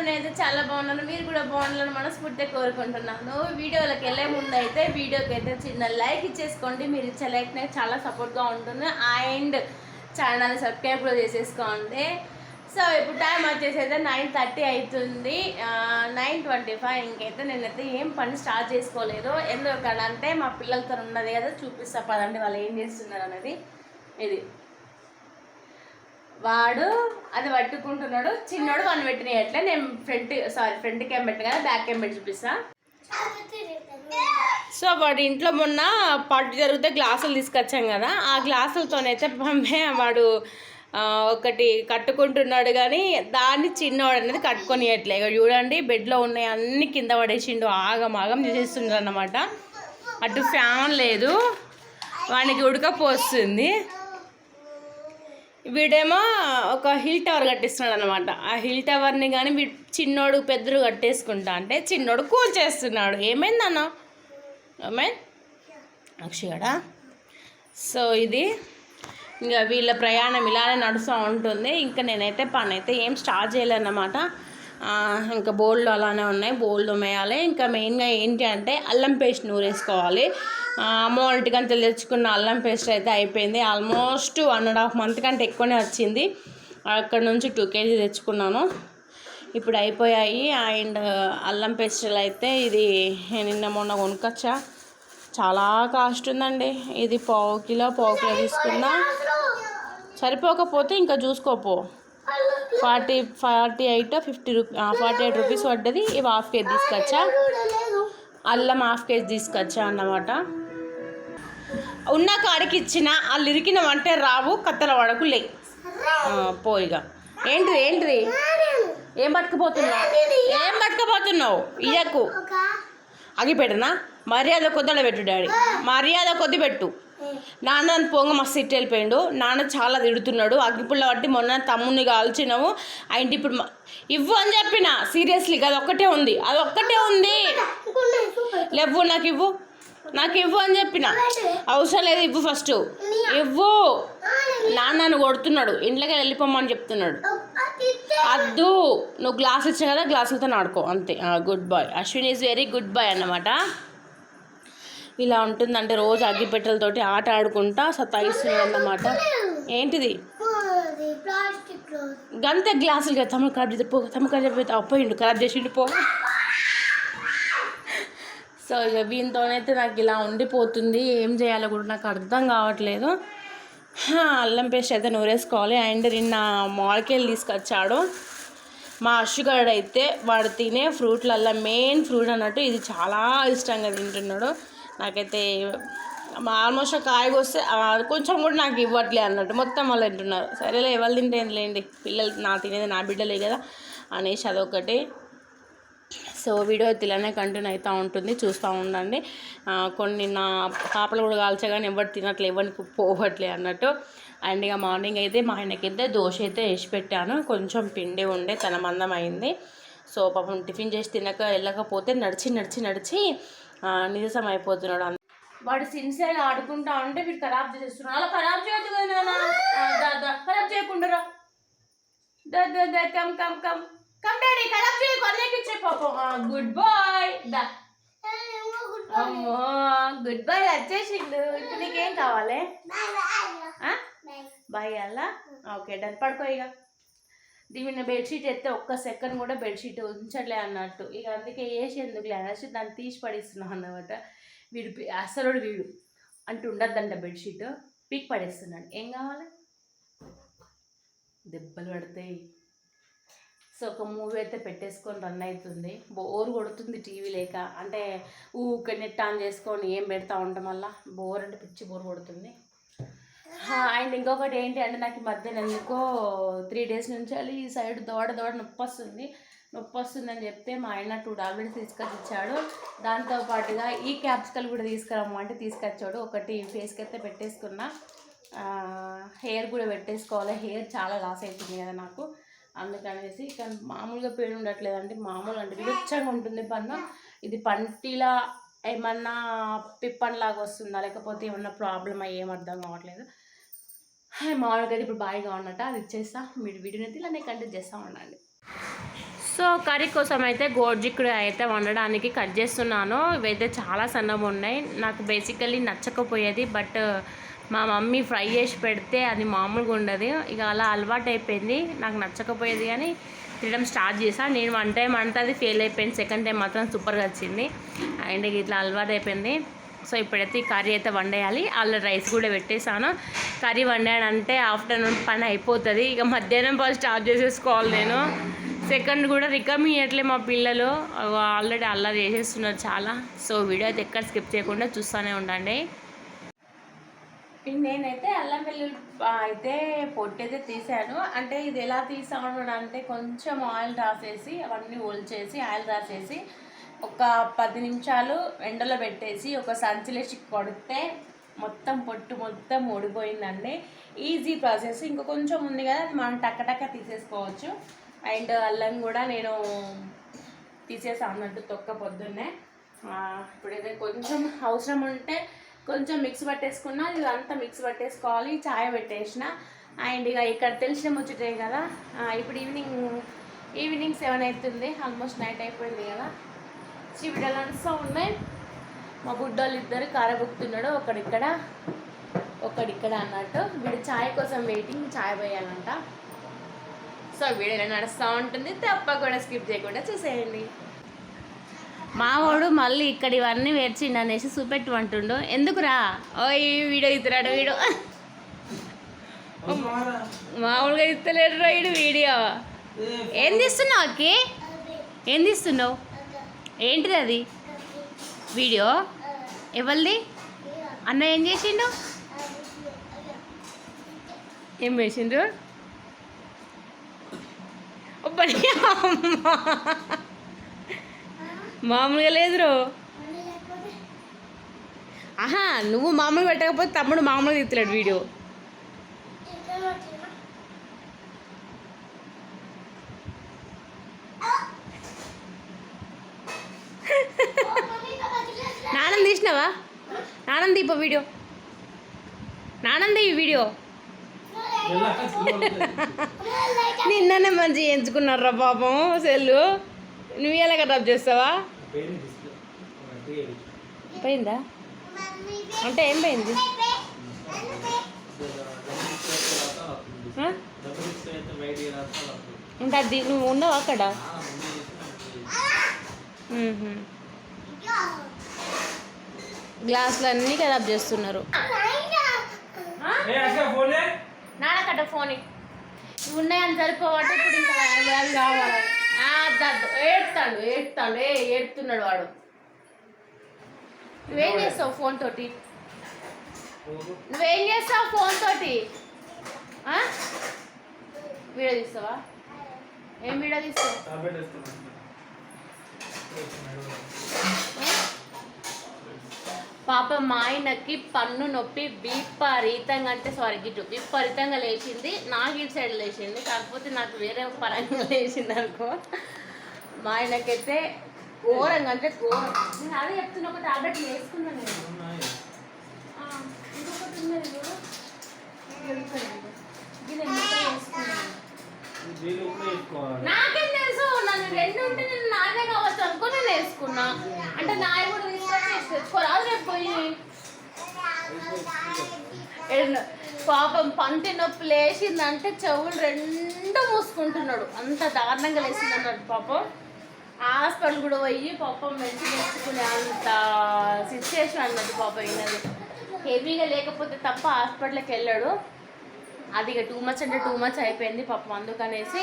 నేనైతే చాలా బాగున్నాను. మీరు కూడా బాగున్నాను మనస్ఫూర్తిగా కోరుకుంటున్నాను. వీడియోలోకి వెళ్ళే ముందు అయితే వీడియోకి అయితే చిన్న లైక్ ఇచ్చేసుకోండి. మీరు ఇచ్చే లైక్ నాకు చాలా సపోర్ట్గా ఉంటుంది. అండ్ ఛానల్ సబ్స్క్రైబ్ కూడా చేసేసుకోండి. సో ఇప్పుడు టైం వచ్చేసి అయితే 9:30 అవుతుంది. 9:25. ఇంకైతే నేనైతే ఏం పని స్టార్ట్ చేసుకోలేదు. ఎందుకంటే మా పిల్లలతో ఉన్నది కదా, చూపిస్తా పదండి వాళ్ళు ఏం చేస్తున్నారు అనేది. ఇది వాడు అది పట్టుకుంటున్నాడు, చిన్నోడు వాడిని పెట్టినట్లే. నేను ఫ్రంట్ క్యామ్ పెట్టిన కదా, బ్యాక్ క్యామ్ పెట్టి చూపిస్తా. సో వాడి ఇంట్లో మొన్న పార్టీ జరిగితే గ్లాసులు తీసుకొచ్చాం కదా, ఆ గ్లాసులతోనైతే వాడు ఒకటి కట్టుకుంటున్నాడు, కానీ దాన్ని చిన్నవాడు అనేది కట్టుకొనియట్లే. చూడండి బెడ్లో ఉన్నాయి అన్ని కింద పడేసిండు, ఆగం చేసేస్తున్నాడు అన్నమాట. అటు ఫ్యాన్ లేదు, వానికి ఉడకపోస్తుంది. వీడేమో ఒక హిల్ టవర్ కట్టిస్తున్నాడు అనమాట. ఆ హిల్ టవర్ని కానీ చిన్నోడు పెద్దడు కట్టేసుకుంటా అంటే చిన్నోడు కూల్ చేస్తున్నాడు. ఏమైందన్న ఏమైంది అక్షయడా? సో ఇది ఇంకా వీళ్ళ ప్రయాణం ఇలానే నడుస్తూ ఉంటుంది. ఇంకా నేనైతే పని అయితే ఏం స్టార్ట్ చేయలేదన్నమాట. ఇంకా బోల్డ్ అలానే ఉన్నాయి, బోల్డ్ తోమేయాలి. ఇంకా మెయిన్గా ఏంటి అంటే అల్లం పేస్ట్ నూరేసుకోవాలి. అమ్మ వాళ్ళ కంటే తెచ్చుకున్న అల్లం పేస్ట్ అయితే అయిపోయింది. ఆల్మోస్ట్ 1.5 month కంటే ఎక్కువనే వచ్చింది. అక్కడ నుంచి 2 kg తెచ్చుకున్నాను, ఇప్పుడు అయిపోయాయి. అండ్ అల్లం పేస్టులు అయితే ఇది నిన్న మొన్న కొనుక్కొచ్చా, చాలా కాస్ట్ ఉందండి. ఇది పావు కిలో తీసుకున్నా. సరిపోకపోతే ఇంకా చూసుకోపో. 48 రూపీస్ పడ్డది. ఇవి 1/2 kg తీసుకొచ్చా, అల్లం 1/2 kg తీసుకొచ్చా అన్నమాట. ఉన్న కాడికి ఇచ్చిన వాళ్ళు ఇరికినవంటే రావు, కత్తెల వడకు లే పోయిగా. ఏంటిది ఏం పట్టుకుపోతున్నావు ఇయ్యకు. అగిపెట్టనా? మర్యాద కొద్దిడ పెట్టు డాడీ, మర్యాద కొద్ది పెట్టు. నాన్న పొంగ మస్తు ఇట్టు వెళ్ళిపోయిండు. నాన్న చాలా తిడుతున్నాడు. అగ్గిపుల్ల బట్టి మొన్న తమ్ముని కాల్చినావు అండ్ ఇప్పుడు ఇవ్వు అని చెప్పిన. సీరియస్లీ అదొక్కటే ఉంది, లేవు నాకు ఇవ్వు అని చెప్పిన. అవసరం లేదు, ఇవ్వు ఫస్ట్ ఇవ్వు. నాన్నను కొడుతున్నాడు, ఇంట్లోకి వెళ్ళిపోమని చెప్తున్నాడు. అద్దు, నువ్వు గ్లాస్ ఇచ్చా కదా, గ్లాసులతో ఆడుకో అంతే. Good boy, Ashwin is very good boy అన్నమాట. ఇలా ఉంటుందంటే రోజు అగ్గిపెట్టెలతోటి ఆట ఆడుకుంటా సతాయిస్తున్నాడు అన్నమాట. ఏంటిది గంతే గ్లాసులు కదా, తమ్ముడు ఖరాబ్ చేస్తే పోయిండు, ఖరాబ్ చేసిండు పో. సో ఇక వీనితోనైతే నాకు ఇలా ఉండిపోతుంది. ఏం చేయాలో కూడా నాకు అర్థం కావట్లేదు. అల్లం పేస్ట్ అయితే నూరేసుకోవాలి. అండ్ నిన్న మామిడికాయలు తీసుకొచ్చాడు మా అశ్వగాడు. అయితే వాడు తినే ఫ్రూట్లల్లో మెయిన్ ఫ్రూట్ అన్నట్టు ఇది చాలా ఇష్టంగా తింటున్నాడు. నాకైతే ఆల్మోస్ట్ కాయగా వస్తే కొంచెం కూడా నాకు ఇవ్వట్లే అన్నట్టు, మొత్తం వాళ్ళు తింటున్నారు. సరేలే ఎవరు తింటేంలేండి, పిల్లలు నా తినేది నా బిడ్డలే కదా అనేసి అదొకటి. సో వీడియో ఇలానే కంటిన్యూ అవుతూ ఉంటుంది, చూస్తూ ఉండండి. కొన్ని నా పాపలు కూడా కాల్చగానే ఎవరు తినట్లే, ఎవరికి పోవట్లే అన్నట్టు. అండ్ ఇక మార్నింగ్ అయితే మా ఆయనకైతే దోశ అయితే వేసి పెట్టాను. కొంచెం పిండి ఉండే తన మందం అయింది. సో పాపం టిఫిన్ చేసి వెళ్ళకపోతే నడిచి నీరసం అయిపోతున్నాడు. వాడు సిన్సియర్గా ఆడుకుంటా ఉంటే వీడు ఖరాబ్ చేస్తున్నాడు. అలా ఖరాబ్ చేయొద్దు కదా, ఖరాబ్ చేయకుండా కమ్ డాడీ, ఖరాబ్ చేయకు, అన్నయ్యకి ఇచ్చే పాపం. గుడ్ బాయ్, అమ్మో గుడ్ బాయ్ వచ్చేసిండు. ఇప్పుడు నీకేం కావాలి? బాయ్ అలా ఓకే డన్, పడుకో. ఇక దీని బెడ్షీట్ ఎత్తే ఒక్క సెకండ్ కూడా బెడ్షీట్ ఉంచట్లే అన్నట్టు. ఇక అందుకే వేసి ఎందుకులే అనేసి దాన్ని తీసి పడేస్తున్నాం అన్నమాట. వీడు అంటూ ఉండద్దంట, బెడ్షీట్ పీక్ పడేస్తున్నాడు. ఏం కావాలి? దెబ్బలు పడతాయి. సో ఒక మూవీ అయితే పెట్టేసుకొని రన్ అవుతుంది. బోర్ కొడుతుంది టీవీ లేక, అంటే ఊకే నెట్ ఆన్ చేసుకొని ఏం పెడతా ఉంటాం, వల్ల బోర్ అంటే పిచ్చి బోర్ కొడుతుంది. అండ్ ఇంకొకటి ఏంటి అంటే నాకు ఈ మధ్యన ఎందుకో 3 days నుంచి ఈ సైడ్ దోడ నొప్పి వస్తుందని చెప్తే మా ఆయన 2 tablets తీసుకొచ్చి ఇచ్చాడు. దాంతోపాటుగా ఈ క్యాప్సికల్ కూడా తీసుకురమ్మంటే తీసుకొచ్చాడు. ఒకటి ఫేస్కి అయితే పెట్టేసుకున్నా, హెయిర్ కూడా పెట్టేసుకోవాలి. హెయిర్ చాలా లాస్ అవుతుంది కదా నాకు, అందుకనేసి. కానీ మామూలుగా పెయిన్ ఉండట్లేదంటే, మామూలు అంటే విరుచ్చంగా ఉంటుంది పన్ను. ఇది పంటిలా ఏమన్నా పిప్పన్లాగా వస్తుందా, లేకపోతే ఏమన్నా ప్రాబ్లమ్ ఏం అర్థం కావట్లేదు. మామూలుగా ఇప్పుడు బాయిగా ఉన్నట్టు అది ఇచ్చేస్తా. మీరు వీడియోని అయితే ఇలానే కంటిన్యూ చేస్తూ ఉండండి. సో కర్రీ కోసం అయితే గోడ్జిక్కుడు అయితే వండడానికి కట్ చేస్తున్నాను. ఇవైతే చాలా సన్నగా ఉన్నాయి. నాకు బేసికల్లీ నచ్చకపోయేది, బట్ మా మమ్మీ ఫ్రై చేసి పెడితే అది మామూలుగా ఉండదు. ఇక అలా అలవాటు అయిపోయింది. నాకు నచ్చకపోయేది కానీ తినడం స్టార్ట్ చేశాను. నేను 1 టైం అంటే అది ఫెయిల్ అయిపోయింది, 2nd టైం మాత్రం సూపర్గా వచ్చింది. అండ్ ఇట్లా అలవాటు అయిపోయింది. సో ఇప్పుడైతే ఈ కర్రీ అయితే వండేయాలి. అలా రైస్ కూడా పెట్టేశాను. కర్రీ వండాడంటే ఆఫ్టర్నూన్ పని అయిపోతుంది. ఇక మధ్యాహ్నం పని స్టార్ట్ చేసేసుకోవాలి నేను. 2nd కూడా రికమ్ ఇవ్వట్లే మా పిల్లలు, ఆల్రెడీ అల్లరి చేసేస్తున్నారు చాలా. సో వీడియో అయితే ఎక్కడ స్కిప్ చేయకుండా చూస్తూనే ఉండండి. నేనైతే అల్లం వెల్లుల్లి అయితే పొట్టు అయితే తీసాను. అంటే ఇది ఎలా తీసాను అంటే కొంచెం ఆయిల్ రాసేసి అవన్నీ ఒలిచేసి ఆయిల్ రాసేసి ఒక 10 నిమిషాలు ఎండలో పెట్టేసి ఒక సంచిలేసి కొడితే మొత్తం పొట్టు మొత్తం ఊడిపోయిందండి. Easy process. ఇంకా కొంచెం ఉంది కదా, అది మనం టక్క తీసేసుకోవచ్చు. అండ్ అల్లం కూడా నేను తీసేసాను అన్నట్టు తొక్క పొద్దున్నే. ఇప్పుడైతే కొంచెం అవసరం ఉంటే కొంచెం మిక్స్ పట్టేసుకున్నా, ఇదంతా మిక్స్ పట్టేసుకోవాలి. చాయ్ పెట్టేసిన. అండ్ ఇక ఇక్కడ తెలిసిన ముచ్చటే కదా, ఇప్పుడు ఈవినింగ్ 7 అవుతుంది. ఆల్మోస్ట్ నైట్ అయిపోయింది కదా. చీవిడలు నడుస్తూ ఉన్నాయి. మా బుడ్డోళ్ళు ఇద్దరు కారబుక్కుతున్నాడు, ఒకడిక్కడ అన్నట్టు. వీడు చాయ్ కోసం వెయిటింగ్, చాయ్ పోయాలంట. సో వీడియో నడుస్తూ ఉంటుంది, తప్పకుండా స్కిప్ చేయకుండా చూసేయండి. మావాడు మళ్ళీ ఇక్కడ ఇవన్నీ వేర్చిండు అనేసి చూపెట్టమంటుండు. ఎందుకురా ఓయ్ వీడియో ఇస్తున్నాడు వీడు, మామూలుగా ఇస్తలేడు రా వీడు వీడియో. ఏం తీస్తున్నావు అక్కి, ఏం తీస్తున్నావు, ఏంటిది అది వీడియో? ఎవరిది? అన్న ఏం చేసిండు, ఏం వేసిండ్రు? మామూలుగా లేదురో. ఆహా, నువ్వు మామూలుగా పెట్టకపోతే తమ్ముడు మామూలుగా తీస్తలేడు వీడియో. నానంది తీసినావా? నానంది ఇప్పుడు వీడియో, నానంది ఈ వీడియో నిన్ననే మంచిగా ఎంచుకున్నారా పాపం సెల్లు. నువ్వు ఎలా కటాప్ చేస్తావా? పోయిందా అంటే ఏం పోయింది? అంటే అది నువ్వు ఉన్నావు అక్కడ? గ్లాసులు అన్నీ ఖరాబ్ చేస్తున్నారు. నాన్నకట్ట ఫోన్ ఇవి ఉన్నాయని సరిపోవట్టు. ఇప్పుడు ఇంకా అవి కావాలి. ఏడుతున్నాడు వాడు. నువ్వేం చేస్తావు ఫోన్ తోటి? వీడియో తీస్తావా? ఏం వీడియో తీస్తావు? పాప మా ఆయనకి పన్ను నొప్పి విపరీతంగా లేచింది. నాకు ఇటు సైడ్ లేచింది, కాకపోతే నాకు వేరే పరంగా లేచింది అనుకో. మా ఆయనకైతే ఘోరంగా అంటే ఘోరం. నేను అదే చెప్తున్నా, ఒక టాబ్లెట్ వేసుకున్నాను నేను. ఇంకొకటి ఉన్నది కూడా నాకేం తెలుసు, నన్ను 2 ఉంటే నేను నాదే కావచ్చు అనుకో నేను వేసుకున్నా. అంటే నాయ కూడా తీసుకొచ్చి తెచ్చుకోరాదు రేపు పోయి. పాపం పంటి నొప్పి లేచిందంటే చెవులు 2 మూసుకుంటున్నాడు, అంత దారుణంగా లేచింది అన్నాడు. పాపం హాస్పిటల్ కూడా పోయి పాపం మెడిసిన్ తెచ్చుకునే అంత సిచ్యువేషన్ అన్నట్టు. పాపం అయినది హెవీగా లేకపోతే తప్ప హాస్పిటల్కి వెళ్ళాడు. అది ఇక టూ మచ్ అయిపోయింది పాపం. అందుకనేసి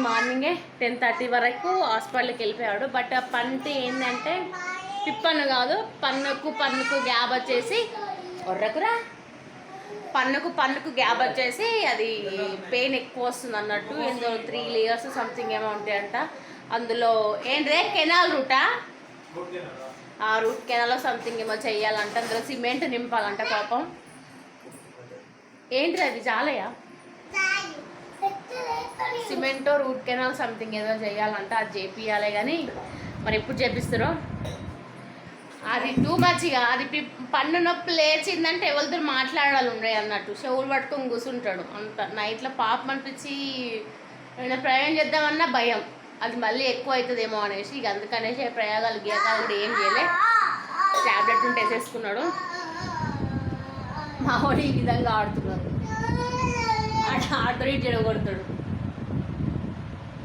మార్నింగే 10:30 వరకు హాస్పిటల్కి వెళ్ళిపోయాడు. బట్ ఆ పంటి ఏంటంటే పిప్పన్ను కాదు, పన్నుకు గ్యాప్ వచ్చేసి ఒర్రకురా, పన్నుకు గ్యాప్ వచ్చేసి అది పెయిన్ ఎక్కువ వస్తుంది అన్నట్టు. ఏందో 3 లేయర్స్ సంథింగ్ ఏమో ఉంటాయంట. అందులో ఏంటంటే కెనాల్ రూటా, ఆ రూట్ కెనాల్లో సంథింగ్ ఏమో చెయ్యాలంట. అందులో సిమెంట్ నింపాలంట. పాపం ఏంటిది అది చాలయా, సిమెంట్ రూట్ కెనాల్ సంథింగ్ ఏదో చేయాలంట. అది చేపియాలి కానీ మరి ఎప్పుడు చేపిస్తారో. అది టూ మచ్గా అది పన్ను నొప్పి లేచిందంటే ఎవరితో మాట్లాడాలి ఉండే అన్నట్టు. చెవులు పట్టుకొని కూర్చుంటాడు అంత. నైట్లో పాపం అనిపించి నేను ప్రయాణం చేద్దామన్నా భయం, అది మళ్ళీ ఎక్కువ అవుతుందేమో అనేసి ఇక అందుకనేసి ప్రయోగాలు గీయకాలు కూడా ఏం చేయలే. ట్యాబ్లెట్ ఉంటే వేసేసుకున్నాడు. మా వాడు ఈ విధంగా ఆడుతున్నారు, ఆడుతాడు, ఇటు కొడతాడు.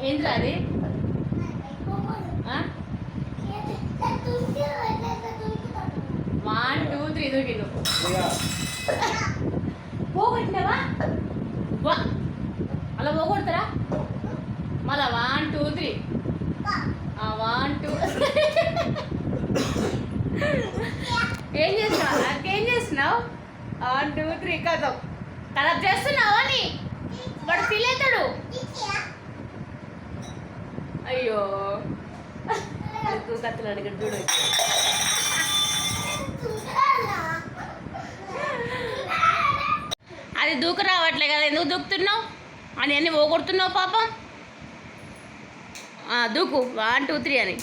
ఏంటి అది? 1 2 3 దూకిను పోగొట్టినావా? అలా పోగొడతారా మళ్ళా? 1 2 3 1 2 ఏం చేస్తున్నావు? నాకేం చేస్తున్నావు? 1 2 3 కథం కలప్ చేస్తున్నావు అని వాడు ఫీల్ అవుతాడు. అయ్యో కత్తులు అడిగాడు చూడు. అది దూకు రావట్లే కదా, ఎందుకు దూకుతున్నావు అని అన్నీ పోగొడుతున్నావు పాపం. దూకు 1 2 3 అని.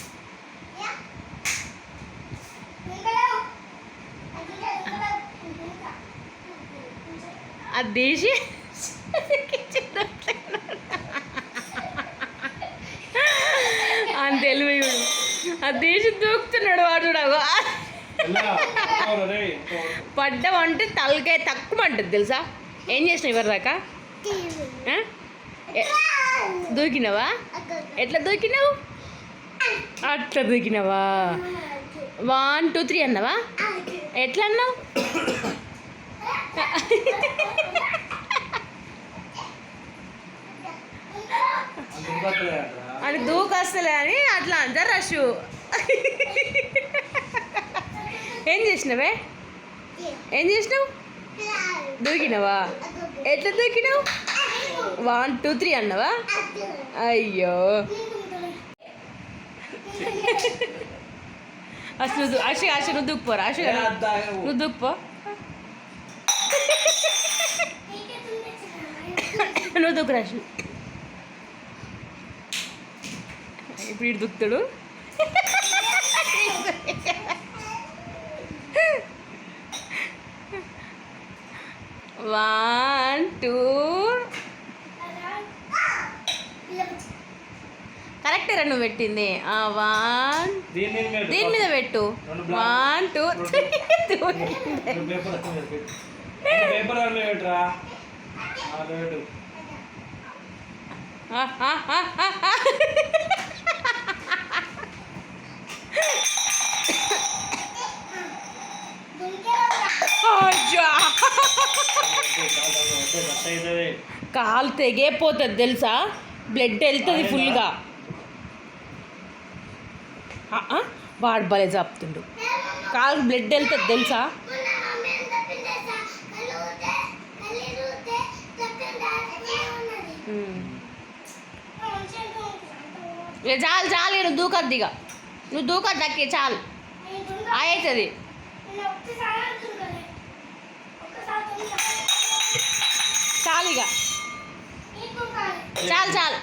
అది తీసి అని తెలివి అది తీసి దూకుతున్నాడు వాడు. పడ్డామంటే తలకాయ తక్కువ అంటుంది తెలుసా. ఏం చేసినావు ఇవరి దాకా? దూకినావా? ఎట్లా దూకినావు? అట్లా దూకినావా? 1 2 3 అన్నావా? ఎట్లా అన్నావు? అని దూకొస్తలే అని అట్లా అంటారు రషు. ఏం చేసినావే? ఏం చేసినావు? దూకినావా? ఎట్లా దూకినావు? 1 2 3 అన్నావా? అయ్యో అసలు అశు నువ్వు దూకుపోరా. అశు నువ్వు దూకుపో, నువ్వు దూకు రాశు. ఇప్పుడు ఇటు దుక్కుతాడు. 1 2 కరెక్టేరా నువ్వు పెట్టింది. 1 దీని మీద పెట్టు. 1 2 కాలు తెగేపోతుంది తెలుసా, బ్లడ్ వెళ్తుంది ఫుల్గా. వాడు భలే చెప్తుండు, కాలు బ్లడ్ వెళ్తుంది తెలుసా. చాలు చాలు, నువ్వు దూకద్దు, ఇక నువ్వు దూకద్దు అక్కి, చాలు అవుతుంది. చాలు ఇక, చాలు చాలు.